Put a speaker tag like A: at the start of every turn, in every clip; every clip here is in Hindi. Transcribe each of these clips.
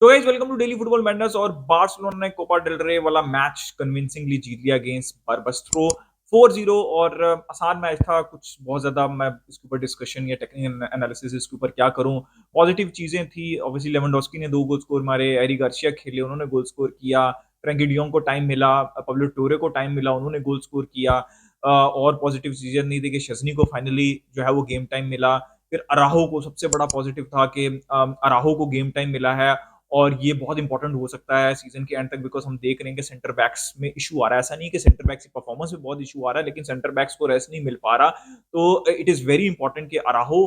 A: तो guys welcome to Daily Football Madness. और बार्सिलोना ने कोपा डेल रे वाला मैच कन्विंसिंगली जीत लिया अगेंस्ट बर्बस्ट्रो 4-0। और आसान मैच था, कुछ बहुत ज्यादा मैं इसके ऊपर डिस्कशन या टेक्निकल एनालिसिस इसके ऊपर क्या करूं। पॉजिटिव चीजें थी, ऑब्वियसली लेवेंडोस्की ने 2 गोल स्कोर मारे, एरी गार्सिया खेले, उन्होंने गोल स्कोर किया, फ्रैंकी डियोंग को टाइम मिला, पब्लो टोरे को टाइम मिला, उन्होंने गोल स्कोर किया। और पॉजिटिव चीजें नहीं थी कि शजनी को फाइनली जो है वो गेम टाइम मिला। फिर अराहो को सबसे बड़ा पॉजिटिव था कि अराहो को गेम टाइम मिला है। और ये बहुत इंपॉर्टेंट हो सकता है सीजन के एंड तक, बिकॉज हम देख रहे हैं कि सेंटर बैक्स में इशू आ रहा है। ऐसा नहीं कि सेंटर बैक्स की परफॉर्मेंस में बहुत इशू आ रहा है, लेकिन सेंटर बैक्स को रेस्ट नहीं मिल पा रहा। तो इट इज वेरी इंपॉर्टेंट कि अराहो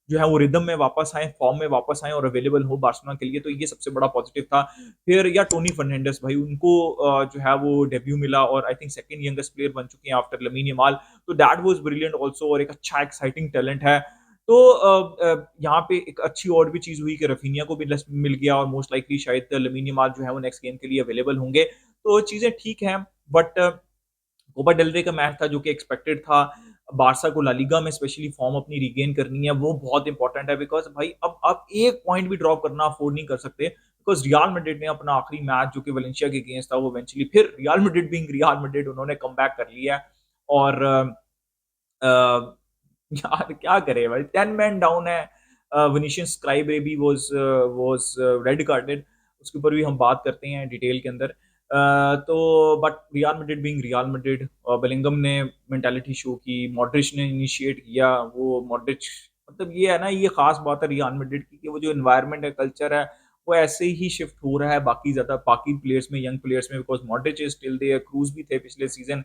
A: जो है वो रिदम में वापस आए, फॉर्म में वापस आए और अवेलेबल हो बार्सिलोना के लिए। तो ये सबसे बड़ा पॉजिटिव था। फिर या टोनी फर्नांडिस भाई, उनको जो है वो डेब्यू मिला और I think second youngest player बन चुके हैं आफ्टर लमीन यमाल। तो दैट वाज ब्रिलियंट आल्सो, और एक अच्छा एक्साइटिंग टैलेंट है। तो यहाँ पे एक अच्छी और भी चीज हुई कि रफीनिया को भी मिल गया, और मोस्ट लाइकली शायद लमीन यमाल जो है वो नेक्स्ट गेम के लिए अवेलेबल होंगे। तो चीजें ठीक हैं। बट कोपा डेल रे का मैच था जो कि एक्सपेक्टेड था। बारसा को ला लीगा में स्पेशली फॉर्म अपनी रिगेन करनी है, वो बहुत इंपॉर्टेंट है। बिकॉज भाई अब आप एक पॉइंट भी ड्रॉप करना अफोर्ड नहीं कर सकते, बिकॉज रियाल मैड्रिड ने अपना आखिरी मैच जो कि वलेंशिया के अगेंस्ट था, वो इवेंचुअली फिर Real Madrid being Real Madrid उन्होंने कम कर लिया है। और यार क्या करे भाई, 10 मैन डाउन है। विनीशियस स्क्राई बेबी वाज रेड कार्डेड, उसके ऊपर भी हम बात करते हैं डिटेल के अंदर। तो but real Madrid being real Madrid, Bellingham ने मेंटालिटी शो की, मॉड्रिच ने इनिशिएट किया। वो मॉड्रिच मतलब ये है ना, ये खास बात है रियल मैड्रिड की कि वो जो एनवायरनमेंट है, कल्चर है, वो ऐसे ही शिफ्ट हो रहा है बाकी प्लेयर्स में, यंग प्लेयर्स में। Because Modric is still there, Kroos भी थे पिछले सीजन।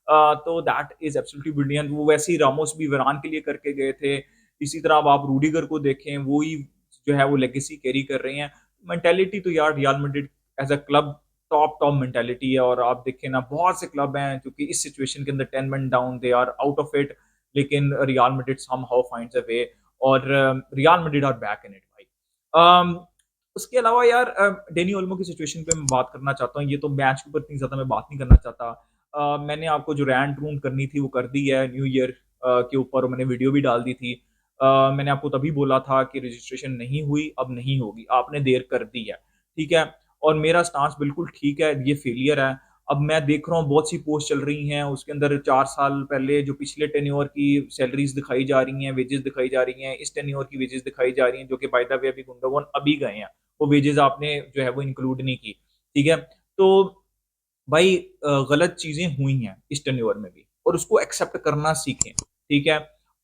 A: तो दैट इज एब्सोल्युटली ब्रिलियंट। वो वैसे ही रामोस भी वरान के लिए करके गए थे। इसी तरह अब आप रूडिगर को देखें, वो ही जो है वो लेगेसी कैरी कर रहे हैं। मेंटेलिटी तो यार Real Madrid as a club top top mentality है। और आप देखें ना, बहुत से क्लब हैं जो कि इस सिचुएशन के अंदर 10 man down, they are out of it, लेकिन Real Madrid somehow finds a way. और Real Madrid are back in it भाई। um, उसके अलावा यार डेनी ओल्मो की सिचुएशन पे मैं बात करना चाहता हूँ। ये तो मैच के ऊपर इतनी ज्यादा मैं बात नहीं करना चाहता। मैंने आपको जो रैंट रूंट करनी थी वो कर दी है न्यू ईयर के ऊपर, मैंने वीडियो भी डाल दी थी। मैंने आपको तभी बोला था कि रजिस्ट्रेशन नहीं हुई, अब नहीं होगी, आपने देर कर दी है। ठीक है। और मेरा स्टांस बिल्कुल ठीक है, ये फेलियर है। अब मैं देख रहा हूँ बहुत सी पोस्ट चल रही हैं, उसके अंदर 4 साल पहले जो पिछले टेन्योर की सैलरीज दिखाई जा रही हैं, वेजेस दिखाई जा रही हैं, इस टेन्योर की वेजेस दिखाई जा रही हैं, जो कि बाय द वे अभी गुंडोगन अभी गए हैं, वो वेजेस आपने जो है वो इंक्लूड नहीं की। ठीक है। तो भाई गलत चीजें हुई हैं इस टेन्योर में भी, और उसको एक्सेप्ट करना सीखें। ठीक है।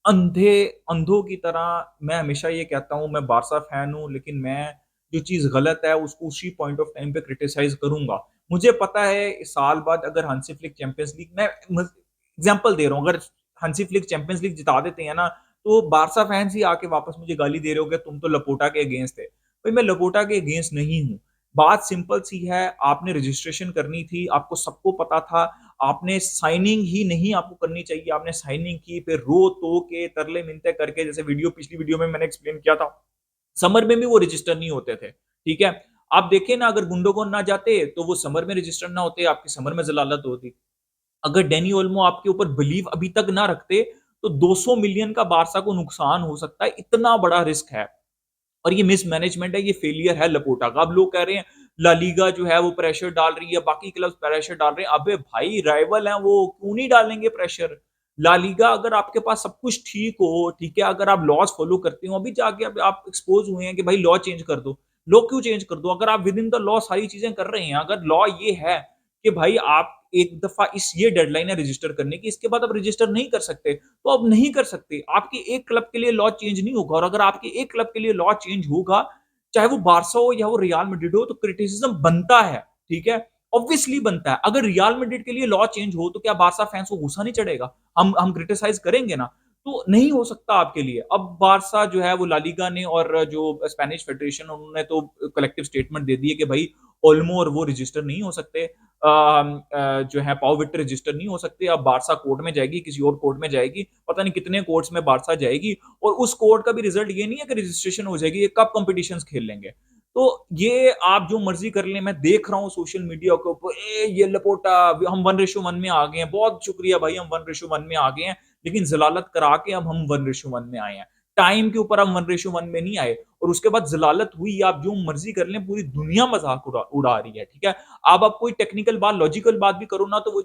A: अंधे अंधों की तरह मैं हमेशा ये कहता हूं, मैं बारसा फैन हूं, लेकिन मैं जो चीज गलत है उसको उसी पॉइंट ऑफ टाइम पे क्रिटिसाइज करूंगा। मुझे पता है इस साल बाद अगर हंसी फ्लिक चैंपियंस लीग, मैं एग्जांपल दे रहा हूँ, अगर हंसी फ्लिक चैंपियंस लीग जिता देते हैं ना, तो बारसा फैंस ही आके वापस मुझे गाली दे रहे हो कि तुम तो लपोटा के अगेंस्ट थे। भाई मैं लपोटा के अगेंस्ट नहीं हूँ। बात सिंपल सी है, आपने रजिस्ट्रेशन करनी थी, आपको सबको पता था। आपने साइनिंग ही नहीं आपको करनी चाहिए, आपने साइनिंग की, फिर रो तो के तरले मिनते करके, जैसे पिछली वीडियो में मैंने एक्सप्लेन किया था, समर में भी वो रजिस्टर नहीं होते थे। ठीक है। आप देखें ना, अगर गुंडोगोन ना जाते तो वो समर में रजिस्टर ना होते, आपकी समर में जलालत होती। अगर डेनी ओल्मो आपके ऊपर बिलीव अभी तक ना रखते, तो 200 मिलियन का बारसा को नुकसान हो सकता है, इतना बड़ा रिस्क है। और ये मिसमैनेजमेंट है, ये फेलियर है लपोटा का। अब लोग कह रहे हैं ला लीगा जो है वो प्रेशर डाल रही है, बाकी क्लब्स प्रेशर डाल रहे हैं। अबे भाई राइवल हैं वो, क्यों नहीं डालेंगे प्रेशर? ला लीगा अगर आपके पास सब कुछ ठीक हो, ठीक है, अगर आप लॉज फॉलो करते हो, अभी जाके अब आप एक्सपोज हुए हैं कि भाई लॉ चेंज कर दो। लॉ क्यों चेंज कर दो अगर आप विद इन द लॉ सारी चीजें कर रहे हैं? अगर लॉ ये है कि भाई आप एक दफा इस ये डेडलाइन है रजिस्टर करने की, इसके बाद आप रजिस्टर नहीं कर सकते, तो अब नहीं कर सकते। आपके एक क्लब के लिए लॉ चेंज नहीं होगा, और अगर आपके एक क्लब के लिए लॉ चेंज होगा, चाहे वो बारसा हो या वो रियल मैड्रिड हो, तो क्रिटिसिज्म बनता है। ठीक है। ऑब्वियसली बनता है। अगर रियल मैड्रिड के लिए लॉ चेंज हो, तो क्या बारसा फैंस को गुस्सा नहीं चढ़ेगा? हम क्रिटिसाइज करेंगे ना। तो नहीं हो सकता आपके लिए। अब बारसा जो है वो लालीगा ने और जो स्पेनिश फेडरेशन, उन्होंने तो कलेक्टिव स्टेटमेंट दे दी है कि भाई ओल्मो और वो रजिस्टर नहीं हो सकते। जो है पाओ विक्टर रजिस्टर नहीं हो सकते। अब बारसा कोर्ट में जाएगी, किसी और कोर्ट में जाएगी, पता नहीं कितने कोर्ट्स में बारसा जाएगी, और उस कोर्ट का भी रिजल्ट ये नहीं है कि रजिस्ट्रेशन हो जाएगी, ये कब कंपटीशंस खेल लेंगे। तो ये आप जो मर्जी कर लें, मैं देख रहा हूँ सोशल मीडिया के ऊपर, ये लपोटा, हम 1:1 में आ गए हैं, बहुत शुक्रिया भाई, हम 1:1 में आ गए हैं, लेकिन जलालत करा के अब हम 1:1 में आए हैं। टाइम के ऊपर आप 1:1 में नहीं आए और उसके बाद ज़लालत हुई, आप जो मर्ज़ी कर लें, पूरी दुनिया मज़ाक उड़ा रही है, ठीक है? अब आप कोई टेक्निकल बात, लॉजिकल बात भी करो ना, तो वो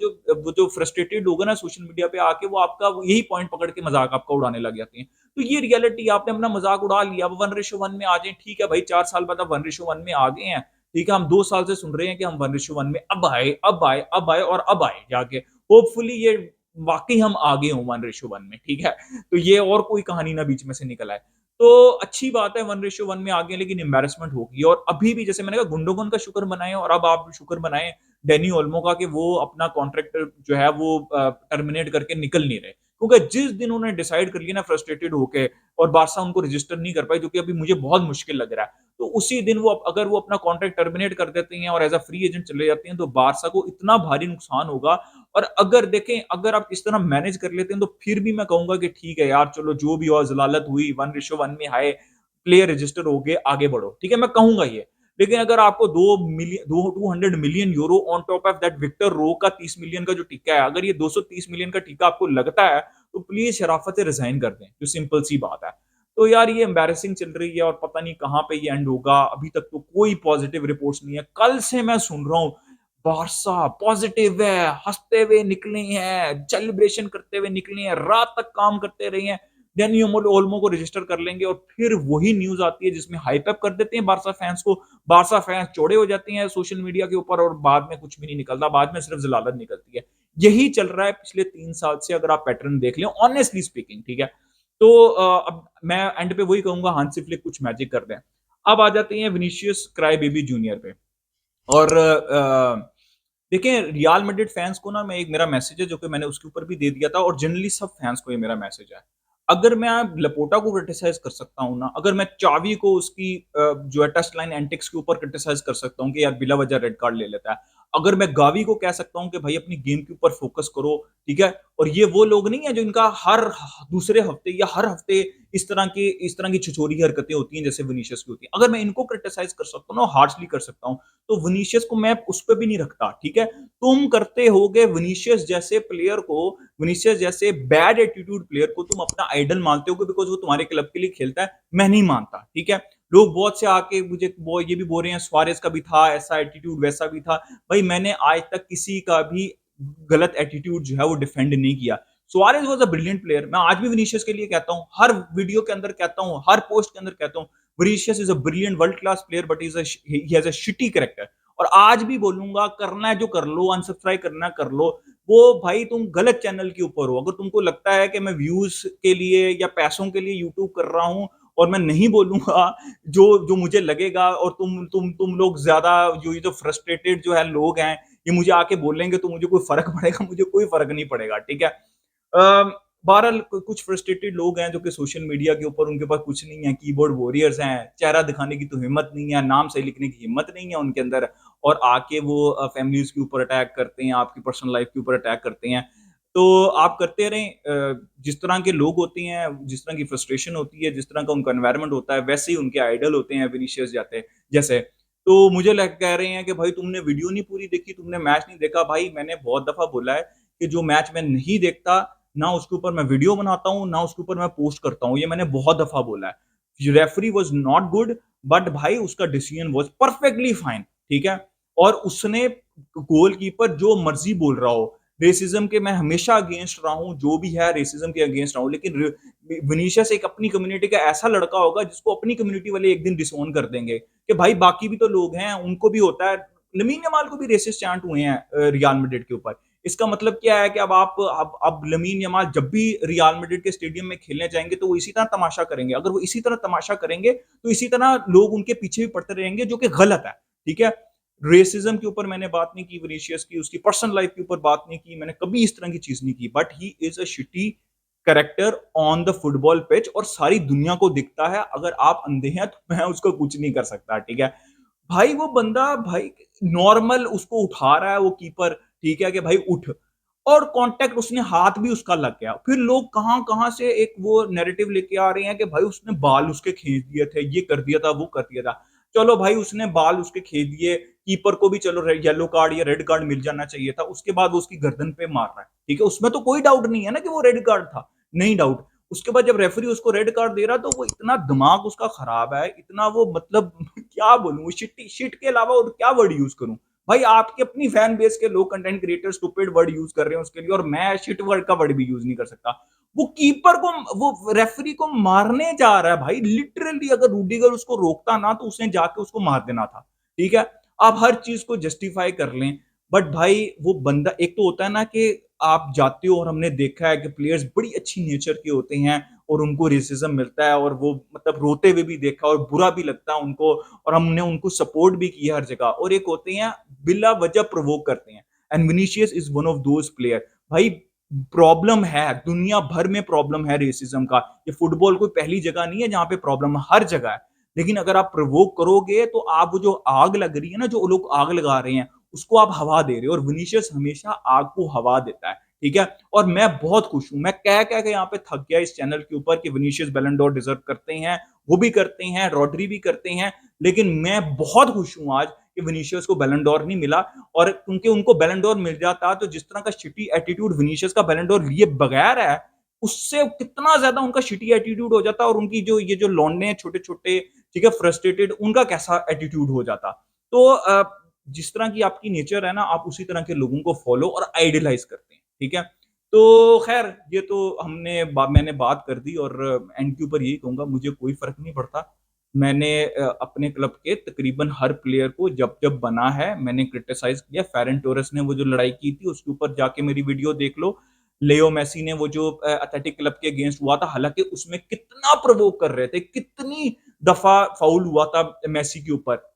A: जो फ्रस्ट्रेटेड लोग हैं ना सोशल मीडिया पे आके, वो आपका यही पॉइंट पकड़ के मज़ाक आपका उड़ाने लग जाते हैं। तो ये रियलिटी, आपने अपना मज़ाक उड़ा लिया, अब 1:1 में आ जाएँ, ठीक है भाई, 4 साल बाद आप 1:1 में आ गए हैं, ठीक है? हम 2 साल से सुन रहे हैं कि हम 1:1 में अब आए, अब आए, अब आए और अब आए जाके। होपफुली ये वाक़ई हम आ गए हों 1:1 में, ठीक है? तो ये और कोई कहानी ना बीच में से निकल आए। तो अच्छी बात है 1:1 में आ गए, लेकिन एम्बैरेसमेंट होगी और अभी भी जैसे मैंने कहा, गुंडोगन का शुक्र मनाएँ और अब आप शुक्र मनाएँ डैनी ओल्मो का कि वो अपना कॉन्ट्रैक्ट जो है वो टर्मिनेट करके निकल नहीं रहे। क्योंकि जिस दिन उन्होंने डिसाइड कर लिया ना फ्रस्ट्रेटेड होके, और बार्सा उनको रजिस्टर नहीं कर पाई, जो कि अभी मुझे बहुत मुश्किल लग रहा है। तो उसी दिन वो अगर वो अपना कॉन्ट्रैक्ट टर्मिनेट कर देते हैं और एज़ अ फ्री एजेंट चले जाते हैं, तो बार्सा को इतना भारी नुकसान होगा। और अगर देखें, अगर आप इस तरह मैनेज कर लेते हैं, तो फिर भी मैं कहूँगा कि ठीक है यार, चलो जो भी हुआ, ज़लालत हुई, 1:1 में आए, प्लेयर रजिस्टर हो गए, आगे बढ़ो। ठीक है, मैं कहूँगा ये। लेकिन अगर आपको 200 million euro on top of that Victor Roque का 30 मिलियन का जो टिक्का है, अगर ये 230 मिलियन का टिक्का आपको लगता है, तो प्लीज़ शराफ़त से रिज़ाइन कर दें, जो सिंपल सी बात है। तो यार ये एम्बैरेसिंग चल रही है और पता नहीं कहाँ पे ये एंड होगा। अभी तक तो कोई पॉज़िटिव रिपोर्ट्स नहीं है। कल से मैं सुन रहा हूँ, बार्सा पॉज़िटिव है, हँसते हुए निकले हैं, सेलिब्रेशन करते हुए निकले हैं, रात तक काम करते रहे हैं। डैनी ओल्मो को रजिस्टर कर लेंगे और फिर वही न्यूज़ आती है जिसमें हाइप अप कर देते हैं बार्सा फैन्स को। बार्सा फैन्स चौड़े हो जाते हैं सोशल मीडिया के ऊपर और बाद में कुछ भी नहीं निकलता, बाद में सिर्फ ज़लालत निकलती है। यही चल रहा है पिछले 3 साल से, अगर आप पैटर्न देख लें ऑनेस्टली स्पीकिंग, ठीक है? तो अब मैं एंड पे वही कहूँगा, हांसी फ्लिक कुछ मैजिक कर दें। अब आ जाते हैं विनीसियस क्राई बेबी जूनियर पे। और देखिए, रियल मैड्रिड फैन्स को ना, मैं एक मेरा मैसेज है जो कि मैंने उसके ऊपर भी दे दिया था, और जनरली सब फैन्स को ये मेरा मैसेज है। अगर मैं लपोटा को क्रिटिसाइज़ कर सकता हूँ ना, अगर मैं चावी को उसकी जो है टच लाइन एंटिक्स के ऊपर क्रिटिसाइज़ कर सकता हूँ कि यार बिला वजह रेड कार्ड ले लेता है। अगर मैं गावी को कह सकता हूँ कि भाई अपनी गेम के ऊपर फ़ोकस करो, ठीक है? और ये वो लोग नहीं है जो इनका हर दूसरे हफ्ते या हर हफ्ते इस तरह की छिछोरी हरकतें होती हैं जैसे विनीशियस की होती हैं। अगर मैं इनको क्रिटिसाइज़ कर सकता हूँ ना, हार्शली कर सकता हूँ, तो विनीशियस को मैं उस पे भी नहीं रखता, ठीक है? तुम करते होगे विनीशियस जैसे बैड एटीट्यूड प्लेयर को तुम अपना आइडल मानते होगे बिकॉज़ वो तुम्हारे क्लब के लिए खेलता है, मैं नहीं मानता, ठीक है? लोग बहुत से आके मुझे वो ये भी बोल रहे हैं, सुआरेज़ का भी था ऐसा एटीट्यूड, वैसा भी था। भाई मैंने आज तक किसी का भी गलत एटीट्यूड जो है वो डिफेंड नहीं किया। Suarez was a brilliant player, मैं आज भी विनीशियस के लिए कहता हूँ, हर वीडियो के अंदर कहता हूँ, हर पोस्ट के अंदर कहता हूँ, Vinicius is a brilliant world class player but he has a shitty character. और आज भी बोलूँगा, करना है जो कर लो, अनसब्सक्राइब करना है कर लो। वो भाई तुम गलत चैनल के ऊपर हो। अगर तुमको लगता है कि मैं व्यूज़ के लिए या पैसों के लिए यूट्यूब कर रहा हूँ और मैं नहीं बोलूँगा जो जो मुझे लगेगा, और तुम लोग ज़्यादा जो ये जो फ्रस्ट्रेटेड जो है लोग हैं, ये मुझे आके बोलेंगे तो मुझे कोई फ़र्क पड़ेगा? मुझे कोई फ़र्क नहीं पड़ेगा, ठीक है? बहरहाल कुछ फ्रस्ट्रेटेड लोग हैं जो कि सोशल मीडिया के ऊपर उनके पास कुछ नहीं है, कीबोर्ड वॉरियर्स हैं, चेहरा दिखाने की तो हिम्मत नहीं है, नाम सही लिखने की हिम्मत नहीं है उनके अंदर, और आके वो फैमिलीज़ के ऊपर अटैक करते हैं, आपकी पर्सनल लाइफ़ के ऊपर अटैक करते हैं। तो आप करते रहें, जिस तरह के लोग होते हैं, जिस तरह की फ्रस्ट्रेशन होती है, जिस तरह का उनका एनवायरनमेंट होता है, वैसे ही उनके आइडल होते हैं विनीशियस जैसे। तो मुझे कह रहे हैं कि भाई तुमने वीडियो नहीं पूरी देखी, तुमने मैच नहीं देखा। भाई मैंने बहुत दफ़ा बोला है कि जो मैच मैं नहीं देखता, ना उसके ऊपर मैं वीडियो बनाता हूँ, ना उसके ऊपर मैं पोस्ट करता हूँ। ये मैंने बहुत दफ़ा बोला है। Referee was not good, but भाई उसका डिसीजन वाज़ परफेक्टली फाइन, ठीक है? और उसने गोलकीपर जो मर्ज़ी बोल रहा हो, रेसिज़्म के मैं हमेशा अगेंस्ट रहा हूँ, जो भी है रेसिज़्म के अगेंस्ट रहा हूँ, लेकिन विनीशियस एक अपनी कम्युनिटी का ऐसा लड़का होगा जिसको अपनी कम्युनिटी वाले एक दिन डिसओन कर देंगे कि भाई बाकी भी तो लोग हैं, उनको भी होता है। लमीन यमाल को भी रेसिस्ट चांट हुए हैं रियल मैड्रिड के ऊपर। इसका मतलब क्या है कि अब लमीन यमाल जब भी रियल मैड्रिड के स्टेडियम में खेलने जाएँगे तो वो इसी तरह तमाशा करेंगे। अगर वो इसी तरह तमाशा करेंगे, तो इसी तरह लोग उनके पीछे भी पड़ते रहेंगे, जो कि गलत है, ठीक है? रेसिज़्म के ऊपर मैंने बात नहीं की विनीशियस की, उसकी पर्सनल लाइफ़ के ऊपर बात नहीं की, मैंने कभी इस तरह की चीज़ नहीं की, but he is a shitty character on the football pitch और सारी दुनिया को दिखता है। अगर आप अंधे हैं तो मैं उसको कुछ नहीं कर सकता, ठीक है? भाई वो बंदा भाई नॉर्मल उसको उठा रहा है वो कीपर, ठीक है? कि भाई उठ, और कॉन्टैक्ट उसने हाथ भी उसका लग गया। फिर लोग कहाँ-कहाँ से एक वो नैरेटिव लेके आ रहे हैं कि भाई उसने बाल उसके खींच दिए थे, ये कर दिया था, वो कर दिया था। चलो भाई उसने बाल उसके खींच दिए, कीपर को भी चलो येलो कार्ड या रेड कार्ड मिल जाना चाहिए था। उसके बाद वो उसकी गर्दन पे मार रहा है, ठीक है? उसमें तो कोई डाउट नहीं है ना कि वो रेड कार्ड था, नहीं डाउट। उसके बाद जब रेफरी उसको रेड कार्ड दे रहा तो वो इतना दिमाग उसका खराब है, इतना वो मतलब क्या बोलूं, शिट शिट के अलावा और क्या वर्ड यूज करूं। भाई आपके अपनी फैन बेस के लोग content creator stupid word use कर रहे हैं उसके लिए, और मैं शिट वर्ड का वर्ड भी यूज नहीं कर सकता। वो कीपर को, वो रेफरी को मारने जा रहा है भाई, लिटरली अगर रूडिगर उसको रोकता ना तो उसने जाके उसको मार देना था। ठीक है, आप हर चीज को जस्टिफाई कर लें, बट भाई वो बंदा, एक तो होता है ना कि आप जाते हो और हमने देखा है कि प्लेयर्स बड़ी अच्छी नेचर के होते हैं और उनको रेसिज्म मिलता है और वो मतलब रोते हुए भी देखा और बुरा भी लगता है उनको, और हमने उनको सपोर्ट भी किया हर जगह। और एक होते हैं बिला वजह प्रोवोक करते हैं, and Vinicius is one of those player. भाई प्रॉब्लम है, दुनिया भर में प्रॉब्लम है रेसिज्म का, ये फुटबॉल कोई पहली जगह नहीं है जहां पे प्रॉब्लम, हर जगह है। लेकिन अगर आप प्रोवोक करोगे तो आप वो जो आग लग रही है ना, जो लोग आग लगा रहे हैं उसको आप हवा दे रहे हो, और विनीशियस हमेशा आग को हवा देता है। ठीक है, और मैं बहुत खुश हूं, मैं कह कह के यहाँ पे थक गया इस चैनल के ऊपर कि विनीशियस बैलन डोर डिजर्व करते हैं, वो भी करते हैं, रॉड्री भी करते हैं। लेकिन मैं बहुत खुश हूं आज कि विनीशियस को बैलन डोर नहीं मिला, और क्योंकि उनको बैलन डोर मिल जाता तो जिस तरह का शिटी एटीट्यूड विनीशियस का बैलन डोर लिए बगैर है, उससे कितना ज्यादा उनका शिटी एटीट्यूड हो जाता, और उनकी जो ये जो लौंडे हैं छोटे छोटे, ठीक है, फ्रस्ट्रेटेड, उनका कैसा एटीट्यूड हो जाता। तो जिस तरह की आपकी नेचर है ना, आप उसी तरह के लोगों को फॉलो और आइडियलाइज करते हैं। ठीक है, तो खैर ये तो मैंने बात कर दी, और एंड के ऊपर यही कहूंगा, मुझे कोई फर्क नहीं पड़ता। मैंने अपने क्लब के तकरीबन हर प्लेयर को जब जब बना है मैंने क्रिटिसाइज किया। फेरन टोरेस ने वो जो लड़ाई की थी उसके ऊपर जाके मेरी वीडियो देख लो। लेओ मेसी ने वो जो एथलेटिक क्लब के अगेंस्ट हुआ था, हालांकि उसमें कितना प्रवोक कर रहे थे, कितनी दफा फाउल हुआ था मेसी के ऊपर,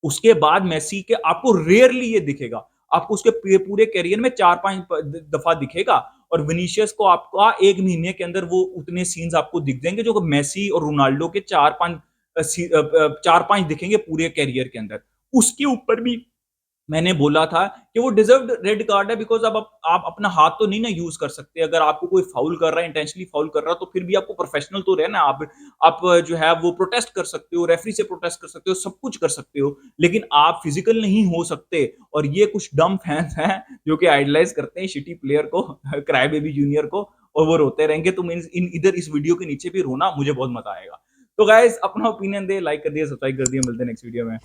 A: उसके बाद मेसी के आपको रेयरली ये दिखेगा, आपको उसके पूरे करियर में 4-5 दफा दिखेगा, और विनीशियस को आपका 1 महीने के अंदर वो उतने सीन्स आपको दिख जाएंगे जो मेसी और रोनाल्डो के 4-5 दिखेंगे पूरे करियर के अंदर। उसके ऊपर भी मैंने बोला था कि वो डिजर्व्ड रेड कार्ड है, बिकॉज अब आप अपना हाथ तो नहीं ना यूज कर सकते, अगर आपको कोई फाउल कर रहा है, इंटेंशनली फाउल कर रहा है, तो फिर भी आपको प्रोफेशनल तो रहना, आप जो है वो प्रोटेस्ट कर सकते हो, रेफरी से प्रोटेस्ट कर सकते हो, सब कुछ कर सकते हो, लेकिन आप फिजिकल नहीं हो सकते। और ये कुछ डम फैंस हैं जो कि आइडलाइज करते हैं शिटी प्लेयर को क्राई बेबी जूनियर को, और वो रोते रहेंगे। तुम इन इधर इस वीडियो के नीचे भी रोना, मुझे बहुत मजा आएगा। तो गाइस अपना ओपिनियन दे, लाइक कर दिया, सब्सक्राइब कर दिया, मिलते हैं नेक्स्ट वीडियो में।